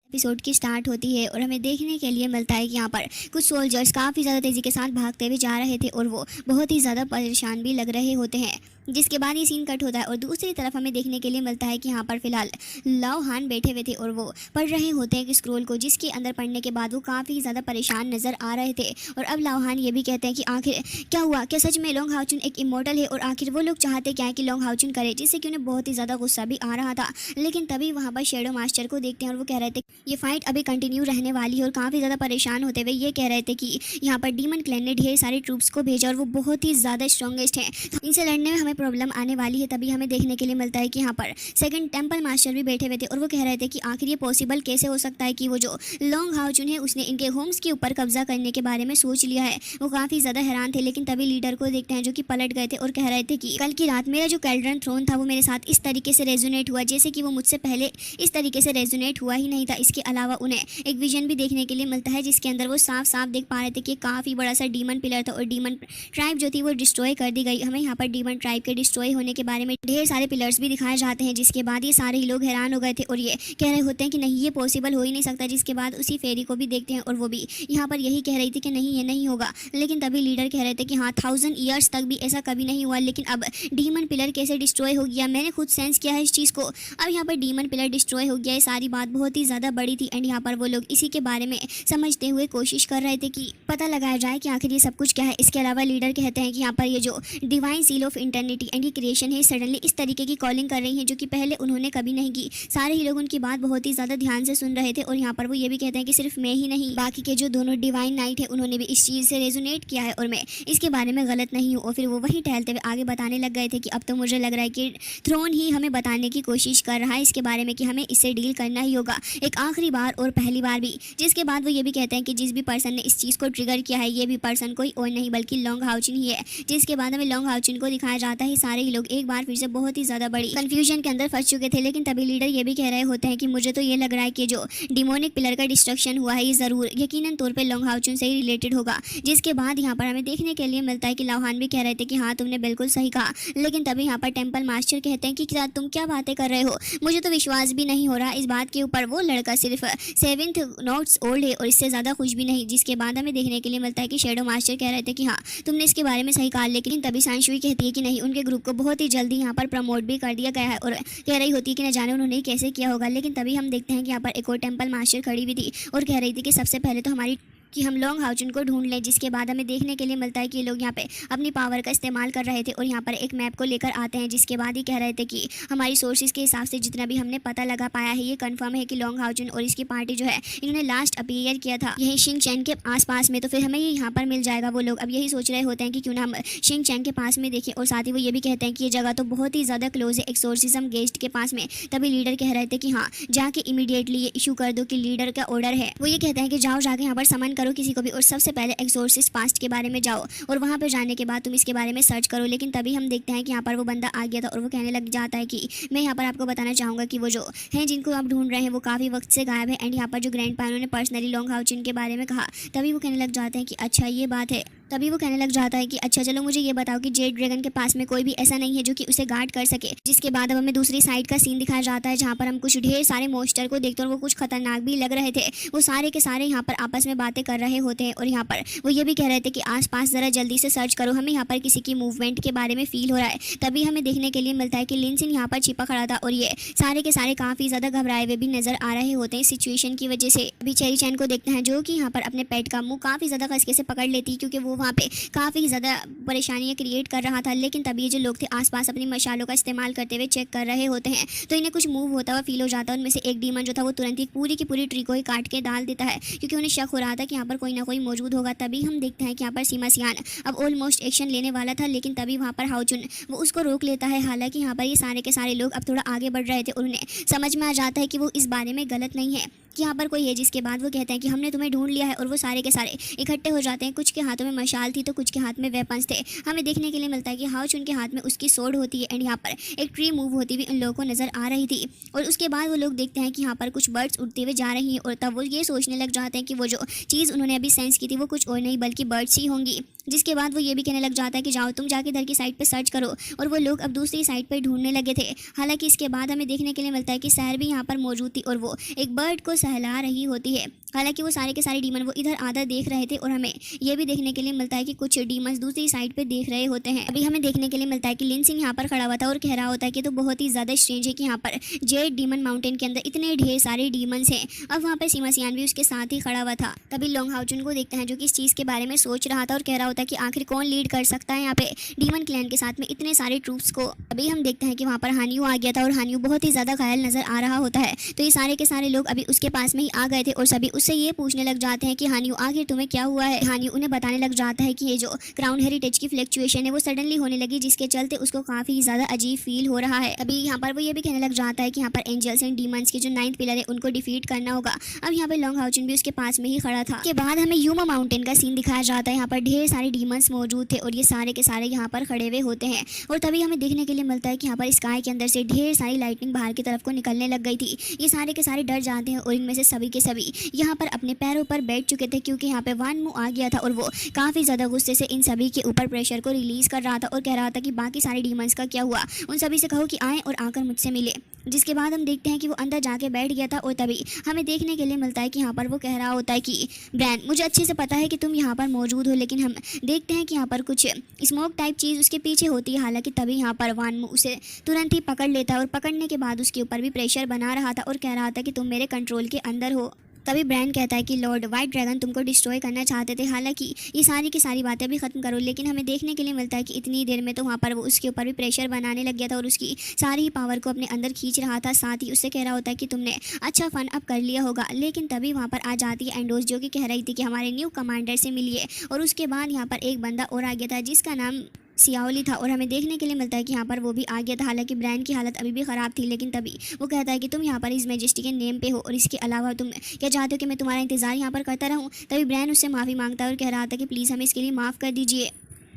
Episode की start होती है और हमें देखने के लिए मिलता है कि यहाँ पर कुछ सोल्जर्स काफ़ी ज़्यादा तेज़ी के साथ भागते हुए जा रहे थे और वो बहुत ही ज़्यादा परेशान भी लग रहे होते हैं। जिसके बाद ये सीन कट होता है और दूसरी तरफ हमें देखने के लिए मिलता है कि यहाँ पर फिलहाल लाओ हान बैठे हुए थे और वो पढ़ रहे होते हैं एक स्क्रोल को, जिसके अंदर पढ़ने के बाद वो काफ़ी ज़्यादा परेशान नज़र आ रहे थे। और अब लाओ हान ये भी कहते हैं कि आखिर क्या हुआ, क्या सच में लॉन्ग हाउचुन एक इमोर्टल है और आखिर वो लोग चाहते क्या है कि लॉन्ग हाउचुन करे, जिससे कि उन्हें बहुत ही ज़्यादा गुस्सा भी आ रहा था। लेकिन तभी वहाँ पर शेडो मास्टर को देखते हैं और वो कह रहे थे ये फाइट अभी कंटिन्यू रहने वाली है और काफ़ी ज़्यादा परेशान होते हुए ये कह रहे थे कि यहाँ पर डीमन क्लैन ने ढेर सारे ट्रूप्स को भेजा और वो बहुत ही ज़्यादा स्ट्रॉन्गेस्ट हैं, तो इनसे लड़ने में हमें प्रॉब्लम आने वाली है। तभी हमें देखने के लिए मिलता है कि यहाँ पर सेकंड टेंपल मास्टर भी बैठे हुए थे और वो कह रहे थे कि आखिर ये पॉसिबल कैसे हो सकता है कि वो जो लॉन्ग हाउचुन है उसने इनके होम्स के ऊपर कब्जा करने के बारे में सोच लिया है। वो काफ़ी ज़्यादा हैरान थे, लेकिन तभी लीडर को देखते हैं जो कि पलट गए थे और कह रहे थे कि कल की रात मेरा जो कैल्ड्रन थ्रोन था वो मेरे साथ इस तरीके से रेजोनेट हुआ जैसे कि वो मुझसे पहले इस तरीके से रेजोनेट हुआ ही नहीं था। इसके अलावा उन्हें एक विजन भी देखने के लिए मिलता है जिसके अंदर वो साफ साफ देख पा रहे थे कि काफ़ी बड़ा सा डीमन पिलर था और डीमन ट्राइब जो थी वो डिस्ट्रॉय कर दी गई। हमें यहाँ पर डीमन ट्राइब के डिस्ट्रॉय होने के बारे में ढेर सारे पिलर्स भी दिखाए जाते हैं, जिसके बाद ये सारे ही लोग हैरान हो गए थे और ये कह रहे होते हैं कि नहीं ये पॉसिबल हो ही नहीं सकता। जिसके बाद उसी फेरी को भी देखते हैं और वो भी यहाँ पर यही कह रही थी कि नहीं ये नहीं होगा, लेकिन तभी लीडर कह रहे थे कि हाँ 1000 ईयर्स तक भी ऐसा कभी नहीं हुआ, लेकिन अब डीमन पिलर कैसे डिस्ट्रॉय हो गया, मैंने खुद सेंस किया है इस चीज़ को। अब यहाँ पर डीमन पिलर डिस्ट्रॉय हो गया, ये सारी बात बहुत ही ज़्यादा बड़ी थी एंड यहाँ पर वो लोग इसी के बारे में समझते हुए कोशिश कर रहे थे कि पता लगाया जाए कि आखिर ये सब कुछ क्या है। इसके अलावा लीडर कहते हैं कि यहाँ पर ये जो डिवाइन सील ऑफ इंटरनिटी एंड ये क्रिएशन है सडनली इस तरीके की कॉलिंग कर रही है जो कि पहले उन्होंने कभी नहीं की। सारे ही लोग उनकी बात बहुत ही ज़्यादा ध्यान से सुन रहे थे और यहाँ पर वो ये भी कहते हैं कि सिर्फ मैं ही नहीं, बाकी के जो दोनों डिवाइन नाइट है उन्होंने भी इस चीज़ से रेजोनेट किया है और मैं इसके बारे में गलत नहीं हूँ। और फिर वो वहीं टहलते हुए आगे बताने लग गए थे कि अब तो मुझे लग रहा है कि थ्रोन ही हमें बताने की कोशिश कर रहा है इसके बारे में कि हमें इससे डील करना ही होगा एक आखिरी बार और पहली बार भी। जिसके बाद वो ये भी कहते हैं कि जिस भी पर्सन ने इस चीज़ को ट्रिगर किया है ये भी पर्सन कोई और नहीं बल्कि लॉन्ग हाउचुन ही है। जिसके बाद हमें लॉन्ग हाउचुन को दिखाया जाता है। सारे ही लोग एक बार फिर से बहुत ही ज़्यादा बड़ी कंफ्यूजन के अंदर फंस चुके थे, लेकिन तभी लीडर ये भी कह रहे होते हैं कि मुझे तो ये लग रहा है कि जो डिमोनिक पिलर का डिस्ट्रक्शन हुआ है ये ज़रूर यकीनन तौर पर लॉन्ग हाउचुन से ही रिलेटेड होगा। जिसके बाद यहाँ पर हमें देखने के लिए मिलता है कि लाओहान भी कह रहे थे कि हाँ तुमने बिल्कुल सही कहा, लेकिन तभी यहाँ पर टेम्पल मास्टर कहते हैं कि क्या तुम क्या बातें कर रहे हो, मुझे तो विश्वास भी नहीं हो रहा इस बात के ऊपर। वो लड़का सिर्फ 7th नोट्स ओल्ड है और इससे ज़्यादा कुछ भी नहीं। जिसके बाद हमें देखने के लिए मिलता है कि शेडो मास्टर कह रहे थे कि हाँ तुमने इसके बारे में सही कहा, लेकिन तभी सांशुई कहती है कि नहीं उनके ग्रुप को बहुत ही जल्दी यहाँ पर प्रमोट भी कर दिया गया है और कह रही होती है कि न जाने उन्होंने कैसे किया होगा। लेकिन तभी हम देखते हैं कि यहाँ पर एक और टेम्पल मास्टर खड़ी हुई थी और कह रही थी कि सबसे पहले तो हमारी कि हम लॉन्ग हाउचुन को ढूंढ लें। जिसके बाद हमें देखने के लिए मिलता है कि ये लोग यहाँ पे अपनी पावर का इस्तेमाल कर रहे थे और यहाँ पर एक मैप को लेकर आते हैं। जिसके बाद ही कह रहे थे कि हमारी सोर्सेज के हिसाब से जितना भी हमने पता लगा पाया है ये कंफर्म है कि लॉन्ग हाउचुन और इसकी पार्टी जो है इन्होंने लास्ट अपीयर किया था यही शिंग चैन के आसपास में, तो फिर हमें ये यहाँ पर मिल जाएगा। वो लोग अब यही सोच रहे होते हैं कि क्यों ना हम शिंग चैन के पास में देखें और साथ ही वो ये भी कहते हैं कि ये जगह तो बहुत ही ज़्यादा क्लोज है एक्सोर्सिज्म गेस्ट के पास में। तभी लीडर कह रहे थे कि हाँ जाके इमीडिएटली ये इशू कर दो कि लीडर का ऑर्डर है। वो ये कहते हैं कि जाओ जाके यहाँ पर समन करो किसी को भी और सबसे पहले एक्सोर्सिस्ट पास्ट के बारे में जाओ और वहाँ पे जाने के बाद तुम इसके बारे में सर्च करो। लेकिन तभी हम देखते हैं कि यहाँ पर वो बंदा आ गया था और वो कहने लग जाता है कि मैं यहाँ पर आपको बताना चाहूँगा कि वो जो हैं जिनको आप ढूंढ रहे हैं वो काफ़ी वक्त से गायब है एंड यहाँ पर जो ग्रैंड पा उन्होंने पर्सनली लॉन्ग हाउचुन के बारे में कहा। तभी वो कहने लग जाते हैं कि अच्छा ये बात है। तभी वो कहने लग जाता है कि अच्छा चलो मुझे ये बताओ कि जेड ड्रैगन के पास में कोई भी ऐसा नहीं है जो कि उसे गार्ड कर सके। जिसके बाद अब हमें दूसरी साइड का सीन दिखाया जाता है जहाँ पर हम कुछ ढेर सारे मोस्टर को देखते हैं और वो कुछ खतरनाक भी लग रहे थे। वो सारे के सारे यहाँ पर आपस में बातें कर रहे होते हैं और यहाँ पर वो ये भी कह रहे थे कि आसपास ज़रा जल्दी से सर्च करो, हमें यहाँ पर किसी की मूवमेंट के बारे में फील हो रहा है। तभी हमें देखने के लिए मिलता है कि लिनसिन यहाँ पर छिपा खड़ा था और ये सारे के सारे काफ़ी ज़्यादा घबराए हुए भी नजर आ रहे होते हैं सिचुएशन की वजह से। अभी चेरी चैन को देखते हैं जो कि यहाँ पर अपने पेट का मुंह काफ़ी ज़्यादा कसके से पकड़ लेती है क्योंकि वो वहाँ पे काफ़ी ज़्यादा परेशानियाँ क्रिएट कर रहा था। लेकिन तभी ये जो लोग थे आसपास अपनी मशालों का इस्तेमाल करते हुए चेक कर रहे होते हैं तो इन्हें कुछ मूव होता हुआ फील हो जाता है। उनमें से एक डीमन जो था वो तुरंत ही पूरी की पूरी ट्री को ही काट के डाल देता है क्योंकि उन्हें शक हो रहा था कि यहाँ पर कोई ना कोई मौजूद होगा। तभी हम देखते हैं कि यहाँ पर सीमा सियान अब ऑलमोस्ट एक्शन लेने वाला था, लेकिन तभी वहाँ पर हाउचुन वो उसको रोक लेता है। हालांकि यहाँ पर ये सारे के सारे लोग अब थोड़ा आगे बढ़ रहे थे और उन्हें समझ में आ जाता है कि वो इस बारे में गलत नहीं है कि यहाँ पर कोई है। जिसके बाद वो कहते हैं कि हमने तुम्हें ढूंढ लिया है और वो सारे के सारे इकट्ठे हो जाते हैं। कुछ के हाथों में मशाल थी तो कुछ के हाथ में वेपन्स थे। हमें देखने के लिए मिलता है कि हाउचुन के हाथ में उसकी सोड होती है एंड यहाँ पर एक ट्री मूव होती हुई उन लोगों को नजर आ रही थी। और उसके बाद वो लोग देखते हैं कि यहाँ पर कुछ बर्ड्स उड़ते हुए जा रही हैं और तब वो ये सोचने लग जाते हैं कि वो जो चीज़ उन्होंने अभी सेंस की थी वो कुछ और नहीं बल्कि बर्ड्स ही होंगी। जिसके बाद वो ये भी कहने लग जाता है कि जाओ तुम जाके इधर की साइड पे सर्च करो और वो लोग अब दूसरी साइड पे ढूंढने लगे थे। हालांकि इसके बाद हमें देखने के लिए मिलता है कि सहर भी यहाँ पर मौजूद थी और वो एक बर्ड को सहला रही होती है। हालांकि वो सारे के सारे डीमन वो इधर आधा देख रहे थे और हमें ये भी देखने के लिए मिलता है कि कुछ डीमंस दूसरी साइड पे देख रहे होते हैं। अभी हमें देखने के लिए मिलता है कि लिन सिंह यहाँ पर खड़ा हुआ था और कह रहा होता है कि तो बहुत ही ज़्यादा स्ट्रेंज है कि यहाँ पर जेड डीमन माउंटेन के अंदर इतने ढेर सारे डीमंस हैं। अब वहाँ पर सीमा सियान भी उसके साथ ही खड़ा हुआ था। तभी लोंग हाउचुन को देखते हैं जो कि इस चीज़ के बारे में सोच रहा था और कह रहा होता है कि आखिर कौन लीड कर सकता है यहाँ पे डीमन क्लैन के साथ में इतने सारे ट्रूप्स को। अभी हम देखते हैं कि वहाँ पर हानियू आ गया था और हानियू बहुत ही ज़्यादा घायल नजर आ रहा होता है। तो ये सारे के सारे लोग अभी उसके पास में ही आ गए थे और सभी उससे ये पूछने लग जाते हैं कि हानियू आखिर तुम्हें क्या हुआ है। हानियू उन्हें बताने लग जाता है कि ये जो क्राउन हेरिटेज की फ्लक्चुएशन है वो सडनली होने लगी, जिसके चलते उसको काफी ज्यादा अजीब फील हो रहा है। अभी यहाँ पर वो ये भी कहने लग जाता है कि यहाँ पर एंजल्स एंड डीमंस के जो 9th पिलर है उनको डिफीट करना होगा। अब यहाँ पर लोंग हाउचुन भी उसके पास में ही खड़ा था। के बाद हमें यूमा माउंटेन का सीन दिखाया जाता है। यहाँ पर ढेर सारे डीमंस मौजूद थे और ये सारे के सारे यहाँ पर खड़े हुए होते हैं और तभी हमें देखने के लिए मिलता है कि यहाँ पर स्काई के अंदर से ढेर सारी लाइटनिंग बाहर की तरफ को निकलने लग गई थी। ये सारे के सारे डर जाते हैं और इनमें से सभी के सभी यहाँ पर अपने पैरों पर बैठ चुके थे, क्योंकि यहाँ पे वान मू आ गया था और वो काफ़ी ज़्यादा गुस्से से इन सभी के ऊपर प्रेशर को रिलीज़ कर रहा था और कह रहा था कि बाकी सारे डीमंस का क्या हुआ, उन सभी से कहो कि आएँ और आकर मुझसे मिले। जिसके बाद हम देखते हैं कि वो अंदर जाके बैठ गया था और तभी हमें देखने के लिए मिलता है कि यहाँ पर वो कह रहा होता है कि ब्रैंड, मुझे अच्छे से पता है कि तुम यहाँ पर मौजूद हो, लेकिन हम देखते हैं कि यहाँ पर कुछ स्मोक टाइप चीज़ उसके पीछे होती है। हालांकि तभी यहाँ पर वान मू उसे तुरंत ही पकड़ लेता है और पकड़ने के बाद उसके ऊपर भी प्रेशर बना रहा था और कह रहा था कि तुम मेरे कंट्रोल के अंदर हो। तभी ब्रैंड कहता है कि लॉर्ड व्हाइट ड्रैगन तुमको डिस्ट्रॉय करना चाहते थे, हालांकि ये सारी की सारी बातें भी खत्म करो। लेकिन हमें देखने के लिए मिलता है कि इतनी देर में तो वहाँ पर वो उसके ऊपर भी प्रेशर बनाने लग गया था और उसकी सारी ही पावर को अपने अंदर खींच रहा था। साथ ही उससे कह रहा होता है कि तुमने अच्छा फन अब कर लिया होगा। लेकिन तभी वहाँ पर आ जाती है एंडोस, जो कि कह रही थी कि हमारे न्यू कमांडर से मिलिए। और उसके बाद यहाँ पर एक बंदा और आ गया था जिसका नाम सियाओली था और हमें देखने के लिए मिलता है कि यहाँ पर वो भी आ गया था। हालांकि ब्रैंड की हालत अभी भी ख़राब थी, लेकिन तभी वो कहता है कि तुम यहाँ पर इस मैजेस्टी के नेम पे हो और इसके अलावा तुम क्या चाहते हो कि मैं तुम्हारा इंतज़ार यहाँ पर करता रहूँ। तभी ब्रैंड उससे माफ़ी मांगता है और कह रहा था कि प्लीज़ हमें इसके लिए माफ़ कर दीजिए।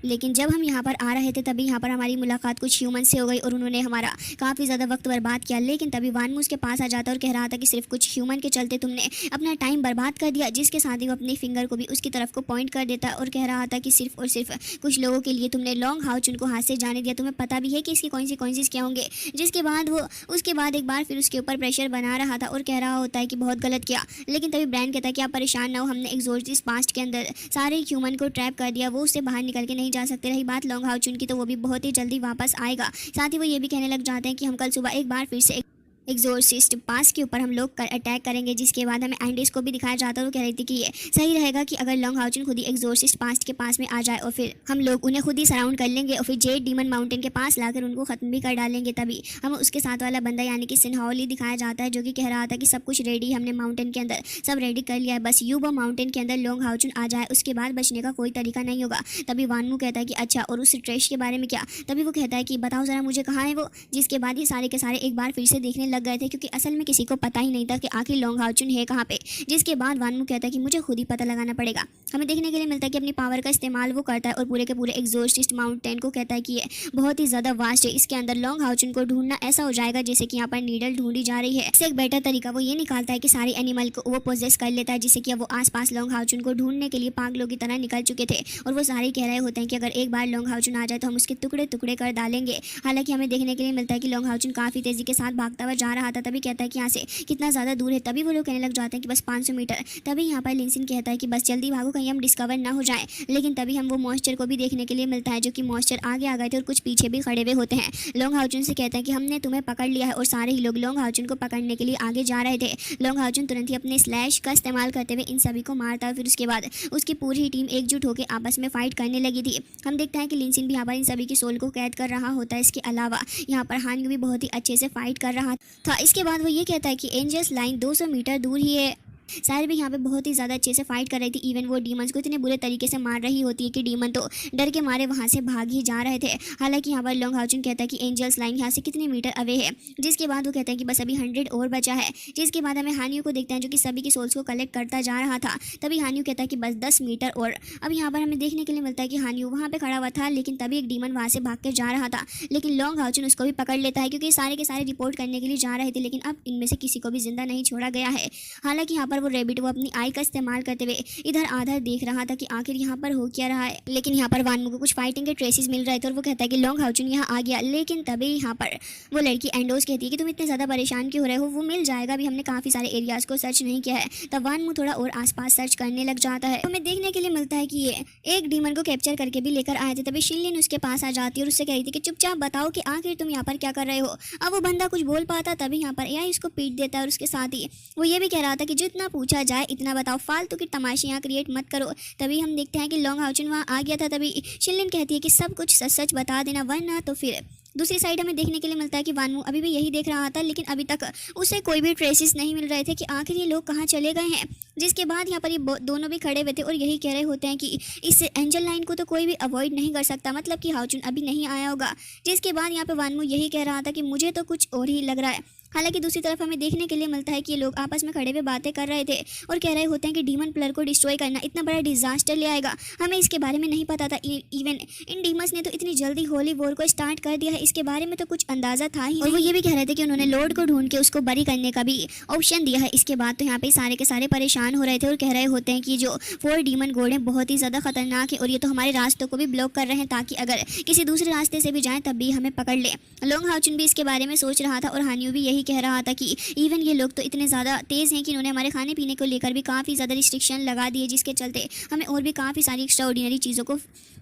लेकिन जब हम यहाँ पर आ रहे थे तभी यहाँ पर हमारी मुलाकात कुछ ह्यूमन से हो गई और उन्होंने हमारा काफ़ी ज़्यादा वक्त बर्बाद किया। लेकिन तभी वान मू उसके पास आ जाता और कह रहा था कि सिर्फ कुछ ह्यूमन के चलते तुमने अपना टाइम बर्बाद कर दिया, जिसके साथ ही वो अपनी फिंगर को भी उसकी तरफ को पॉइंट कर देता और कह रहा था कि सिर्फ और सिर्फ कुछ लोगों के लिए तुमने लॉन्ग हाउचुन को हाथ से जाने दिया, तुम्हें पता भी है कि इसकी कॉन्सिक्वेंसेस क्या होंगे। जिसके बाद वो उसके बाद एक बार फिर उसके ऊपर प्रेशर बना रहा था और कह रहा होता है कि बहुत गलत किया। लेकिन तभी ब्रैंड कहता है कि आप परेशान ना हो, हमने एक्सोर्सिस्ट पास्ट के अंदर सारे ह्यूमन को ट्रैप कर दिया, वो उससे बाहर निकल के नहीं जा सकते। रही बात लॉन्ग हाउचुन की तो वो भी बहुत ही जल्दी वापस आएगा। साथ ही वो ये भी कहने लग जाते हैं कि हम कल सुबह एक बार फिर से एक्सोर्सिस्ट पास के ऊपर हम लोग अटैक करेंगे। जिसके बाद हमें एंडिस को भी दिखाया जाता है। वो कह रही थी कि ये सही रहेगा कि अगर लॉन्ग हाउचुन खुद ही एक्सोर्सिस्ट पास्ट के पास में आ जाए और फिर हम लोग उन्हें खुद ही सराउंड कर लेंगे और फिर जेड डीमन माउंटेन के पास लाकर उनको ख़त्म भी कर डालेंगे। तभी हम उसके साथ वाला बंदा यानी कि सिन्हाओली दिखाया जाता है, जो कि कह रहा था कि सब कुछ रेडी, हमने माउंटेन के अंदर सब रेडी कर लिया है, बस यूबा माउंटेन के अंदर लॉन्ग हाउचुन आ जाए, उसके बाद बचने का कोई तरीका नहीं होगा। तभी वान मू कहता है कि अच्छा, और उस ट्रेश के बारे में क्या? तभी वो कहता है कि बताओ ज़रा मुझे, कहाँ है वो? जिसके बाद ये सारे के सारे एक बार फिर से देखने लग गए थे, क्योंकि असल में किसी को पता ही नहीं था कि आखिर लॉन्ग हाउचुन है कहाँ पे। जिसके बाद वान मू कहता है कि मुझे खुद ही पता लगाना पड़ेगा। हमें देखने के लिए मिलता है कि अपनी पावर का इस्तेमाल वो करता है और पूरे के पूरे एक्सोर्सिस्ट माउंटेन को कहता है कि ये बहुत ही ज़्यादा वास्ट है, इसके अंदर लॉन्ग हाउचुन को ढूंढना ऐसा हो जाएगा जैसे कि यहाँ पर नीडल ढूंढी जा रही है। इससे एक बेटर तरीका वो ये निकालता है कि सारे एनिमल को वो पोजेस कर लेता है, जिससे कि वो आसपास लॉन्ग हाउचुन को ढूंढने के लिए पागलों की तरह निकल चुके थे और वो सारे कह रहे होते हैं कि अगर एक बार लॉन्ग हाउचुन आ जाए तो हम उसके टुकड़े टुकड़े कर डालेंगे। हालांकि हमें देखने के लिए मिलता है कि लॉन्ग हाउचुन काफ़ी तेज़ी के साथ भागता हुआ जा रहा था। तभी कहता है कि यहाँ से कितना ज़्यादा दूर है। तभी वो लोग कहने लग जाते हैं कि बस 500 मीटर। तभी यहाँ पर लिनसिन कहता है कि बस जल्दी भागो, कहीं हम डिस्कवर ना हो जाए। लेकिन तभी हम वो मॉन्स्टर को भी देखने के लिए मिलता है, जो कि मॉन्स्टर आगे आ गए थे और कुछ पीछे भी खड़े हुए होते हैं। लॉन्ग हाउचुन से कहते हैं कि हमने तुम्हें पकड़ लिया है और सारे ही लोग लॉन्ग हाउचुन को पकड़ने के लिए आगे जा रहे थे। लॉन्ग हाउचुन तुरंत ही अपने स्लैश का इस्तेमाल करते हुए इन सभी को मारता है। फिर उसके बाद उसकी पूरी टीम एकजुट होकर आपस में फाइट करने लगी थी। हम देखते हैं कि लिनसिन भी यहाँ पर इन सभी की सोल को कैद कर रहा होता है। इसके अलावा यहाँ पर हान भी बहुत ही अच्छे से फाइट कर रहा था। इसके बाद वो ये कहता है कि एंजल्स लाइन 200 मीटर दूर ही है। सारे भी यहाँ पे बहुत ही ज़्यादा अच्छे से फाइट कर रही थी। इवन वो डीमंस को इतने बुरे तरीके से मार रही होती है कि डीमन तो डर के मारे वहाँ से भाग ही जा रहे थे। हालांकि यहाँ पर लॉन्ग हाउचुन कहता है कि एंजल्स लाइन यहाँ से कितने मीटर अवे है। जिसके बाद वो कहता है कि बस अभी 100 और बचा है। जिसके बाद हमें हानियों को देखते हैं, जो कि सभी की सोल्स को कलेक्ट करता जा रहा था। तभी हानियों कहता है कि बस 10 मीटर और। अब यहाँ पर हमें देखने के लिए मिलता है कि हानियों वहाँ पर खड़ा हुआ था, लेकिन तभी एक डीमन वहाँ से भाग के जा रहा था। लेकिन लॉन्ग हाउचुन उसको भी पकड़ लेता है, क्योंकि सारे के सारे रिपोर्ट करने के लिए जा रहे थे। लेकिन अब इनमें से किसी को भी जिंदा नहीं छोड़ा गया है। हालांकि यहाँ पर वो रैबिट वो अपनी आई का इस्तेमाल करते हुए इधर आधर देख रहा था कि आखिर यहाँ पर हो क्या रहा है। लेकिन यहाँ पर वानमू को कुछ फाइटिंग के ट्रेसेस मिल रहे थे और वो कहता है कि लॉन्ग हाउचुन यहाँ आ गया। लेकिन तभी यहाँ पर वो लड़की एंडोस कहती है कि तुम इतने ज़्यादा परेशान क्यों हो रहे हो, वो मिल जाएगा, अभी हमने काफ़ी सारे एरियाज़ को सर्च नहीं किया है। तब वानमू थोड़ा और आसपास सर्च करने लग जाता है। हमें देखने के लिए मिलता है कि ये एक डीमन को कैप्चर करके भी लेकर आए थे। तभी शिनलिन उसके पास आ जाती है और उससे कह रही थी कि चुपचाप बताओ कि आखिर तुम यहाँ पर क्या कर रहे हो। अब वो बंदा कुछ बोल पाता तभी यहाँ पर एआई उसको पीट देता है और उसके साथ ही वो ये भी कह रहा था कि जितना पूछा जाए इतना बताओ, फालतू की तमाशे यहाँ क्रिएट मत करो। तभी हम देखते हैं कि लॉन्ग हाउचुन वहाँ आ गया था। तभी शिनलिन कहती है कि सब कुछ सच सच बता देना, वरना तो फिर दूसरी साइड हमें देखने के लिए मिलता है कि वानमू अभी भी यही देख रहा था, लेकिन अभी तक उसे कोई भी ट्रेसेस नहीं मिल रहे थे कि आखिर ये लोग कहाँ चले गए हैं। जिसके बाद यहाँ पर ये दोनों भी खड़े हुए थे और यही कह रहे होते हैं कि इस एंजल लाइन को तो कोई भी अवॉइड नहीं कर सकता, मतलब कि हाउचुन अभी नहीं आया होगा। जिसके बाद यहाँ पर वानमू यही कह रहा था कि मुझे तो कुछ और ही लग रहा है। हालांकि दूसरी तरफ हमें देखने के लिए मिलता है कि ये लोग आपस में खड़े हुए बातें कर रहे थे और कह रहे होते हैं कि डीमन प्लेयर को डिस्ट्रॉय करना इतना बड़ा डिजास्टर ले आएगा, हमें इसके बारे में नहीं पता था। इवन इन डीमंस ने तो इतनी जल्दी होली वॉर को स्टार्ट कर दिया है, इसके बारे में तो कुछ अंदाजा था ही। और वो ये भी कह रहे थे कि उन्होंने लॉर्ड को ढूंढ के उसको बरी करने का भी ऑप्शन दिया है। इसके बाद तो यहाँ पे सारे के सारे परेशान हो रहे थे और कह रहे होते हैं कि जो 4 डीमन गॉड हैं बहुत ही ज़्यादा खतरनाक है और ये तो हमारे रास्तों को भी ब्लॉक कर रहे हैं, ताकि अगर किसी दूसरे रास्ते से भी जाएं तब भी हमें पकड़ ले। लॉन्ग हाउचुन भी इसके बारे में सोच रहा था और हानियो भी यही कह रहा था कि इवन ये लोग तो इतने ज़्यादा तेज़ हैं कि इन्होंने हमारे खाने पीने को लेकर भी काफ़ी ज़्यादा रिस्ट्रिक्शन लगा दिए, जिसके चलते हमें और भी काफ़ी सारी एक्स्ट्रा ऑर्डिनरी चीज़ों को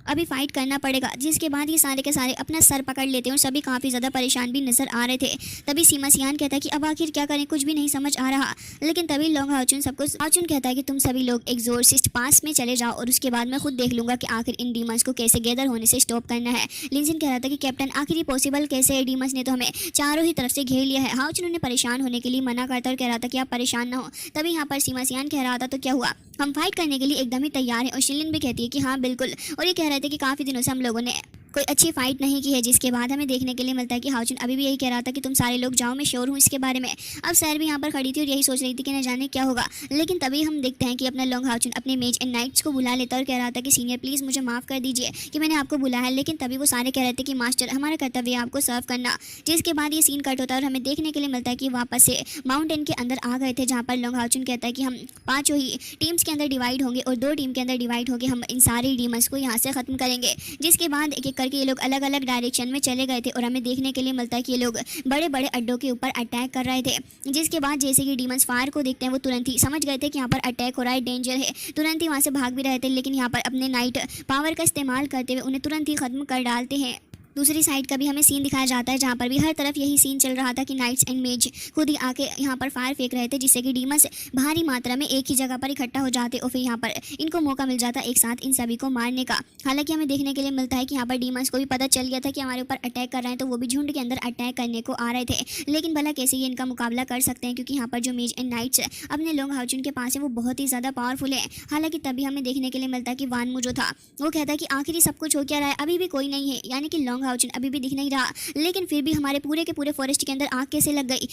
अभी फाइट करना पड़ेगा। जिसके बाद ये सारे के सारे अपना सर पकड़ लेते हैं और सभी काफ़ी ज़्यादा परेशान भी नजर आ रहे थे। तभी सीमा सियान कहता है कि अब आखिर क्या करें, कुछ भी नहीं समझ आ रहा। लेकिन तभी लॉन्ग हाउचुन हाउचुन कहता है कि तुम सभी लोग एग्जोर्सिस्ट पास में चले जाओ और उसके बाद मैं खुद देख लूंगा कि आखिर इन डीमंस को कैसे गैदर होने से स्टॉप करना है। लिंजिन कह रहा था कि कैप्टन आखिर ये पॉसिबल कैसे है, डीमंस ने तो हमें चारों ही तरफ से घेर लिया है। हाउचुन उन्हें परेशान होने के लिए मना करता और कह रहा था कि आप परेशान ना हो। तभी यहाँ पर सीमा सियान कह रहा था तो क्या हुआ, हम फाइट करने के लिए एकदम ही तैयार हैं। और शिनलिन भी कहती है कि हाँ बिल्कुल, और ये कह रहे थे कि काफ़ी दिनों से हम लोगों ने कोई अच्छी फाइट नहीं की है। जिसके बाद हमें देखने के लिए मिलता है कि हाउचुन अभी भी यही कह रहा था कि तुम सारे लोग जाओ, मैं श्योर हूँ इसके बारे में। अब सैर भी यहाँ पर खड़ी थी और यही सोच रही थी कि न जाने क्या होगा। लेकिन तभी हम देखते हैं कि अपना लॉन्ग हाउचुन अपने मेज एंड नाइट्स को बुला लेता और कह रहा था कि सीनियर प्लीज़ मुझे माफ़ कर दीजिए कि मैंने आपको बुलाया है। लेकिन तभी वो सारे कह रहे थे कि मास्टर हमारा कर्तव्य है आपको सर्व करना। जिसके बाद ये सीन कट होता है और हमें देखने के लिए मिलता है कि वापस से माउंटेन के अंदर आ गए थे, जहाँ पर लॉन्ग हाउचुन कहता है कि हम 5 ही टीम्स के अंदर डिवाइड होंगे और 2 टीम के अंदर डिवाइड होकर हम इन सारे डीमंस को यहाँ से ख़त्म करेंगे। जिसके बाद एक एक करके ये लोग अलग अलग डायरेक्शन में चले गए थे और हमें देखने के लिए मिलता है कि ये लोग बड़े बड़े अड्डों के ऊपर अटैक कर रहे थे। जिसके बाद जैसे कि डीमंस फायर को देखते हैं वो तुरंत ही समझ गए थे कि यहाँ पर अटैक हो रहा है, डेंजर है, तुरंत ही वहाँ से भाग भी रहे थे। लेकिन यहाँ पर अपने नाइट पावर का इस्तेमाल करते हुए उन्हें तुरंत ही खत्म कर डालते हैं। दूसरी साइड का भी हमें सीन दिखाया जाता है जहाँ पर भी हर तरफ यही सीन चल रहा था कि नाइट्स एंड मेज खुद ही आके यहाँ पर फायर फेंक रहे थे, जिससे कि डीमंस भारी मात्रा में एक ही जगह पर इकट्ठा हो जाते और फिर यहाँ पर इनको मौका मिल जाता एक साथ इन सभी को मारने का। हालांकि हमें देखने के लिए मिलता है कि यहाँ पर डीमंस को भी पता चल गया था कि हमारे ऊपर अटैक कर रहे हैं, तो वो भी झुंड के अंदर अटैक करने को आ रहे थे। लेकिन भला कैसे ये इनका मुकाबला कर सकते हैं, क्योंकि यहाँ पर जो मेज एंड नाइट्स अपने लॉन्ग हाउचुन के पास है वो बहुत ही ज़्यादा पावरफुल है। हालांकि तभी हमें देखने के लिए मिलता है कि वानमू जो था वो कहता है कि आखिर ही सब कुछ हो क्या रहा है, अभी भी कोई नहीं है, यानी कि लॉन्ग हाउचुन अभी भी दिख नहीं रहा। लेकिन फिर भी हमारे पूरे के पूरे फॉरेस्ट के अंदर आग कैसे लग गई।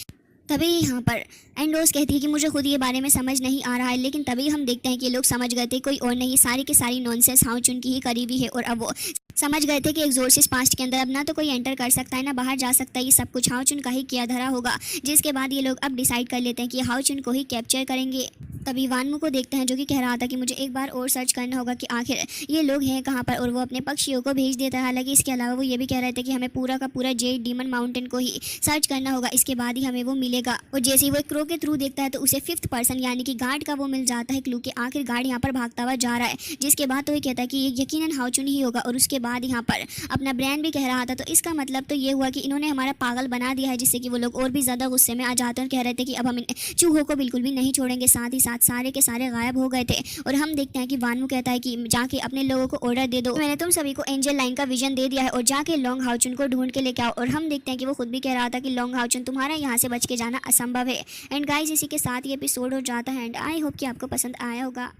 तभी यहाँ पर एंडोस कहती है कि मुझे खुद ये बारे में समझ नहीं आ रहा है। लेकिन तभी हम देखते हैं कि ये लोग समझ गए थे कोई और नहीं, सारी की सारी नॉनसेंस हाउचुन की ही करीबी है। और अब वो समझ गए थे कि एग्जोर्सिस्ट पास्ट के अंदर अब ना तो कोई एंटर कर सकता है ना बाहर जा सकता है, ये सब कुछ हाउचुन का ही किया धरा होगा। जिसके बाद ये लोग अब डिसाइड कर लेते हैं कि हाउचुन को ही कैप्चर करेंगे। तभी वानमू को देखते हैं जो कि कह रहा था कि मुझे एक बार और सर्च करना होगा कि आखिर ये लोग हैं कहाँ पर, और वो अपने पक्षियों को भेज देता है। हालांकि इसके अलावा वो ये भी कह रहे थे कि हमें पूरा का पूरा जेड डीमन माउंटेन को ही सर्च करना होगा, इसके बाद ही हमें वो मिलेगा। और जैसे ही वो क्रो के थ्रू देखता है तो उसे 5th पर्सन यानी कि गार्ड का वो मिल जाता है क्लू कि आखिर गार्ड यहाँ पर भागता हुआ जा रहा है। जिसके बाद तो ये कहता है कि ये यकीनन हाउचुन ही होगा। और उसके बाद यहाँ पर अपना ब्रेन भी कह रहा था, तो इसका मतलब तो ये हुआ कि इन्होंने हमारा पागल बना दिया है, जिससे कि वो लोग और भी ज़्यादा गुस्से में आ जाते हैं और कह रहे थे कि अब हम इन चूहों को बिल्कुल भी नहीं छोड़ेंगे। साथ ही साथ सारे के सारे गायब हो गए थे। और हम देखते हैं कि वानमू कहता है कि जाके अपने लोगों को ऑर्डर दे दो, मैंने तुम सभी को एंजल लाइन का विजन दे दिया है और जाके लॉन्ग हाउचुन को ढूंढ के लेके आओ। और हम देखते हैं कि वो खुद भी कह रहा था कि लॉन्ग हाउचुन तुम्हारा यहाँ से बच के जाना असंभव है। एंड गाइस इसी के साथ ये एपिसोड हो जाता है एंड आई होप कि आपको पसंद आया होगा।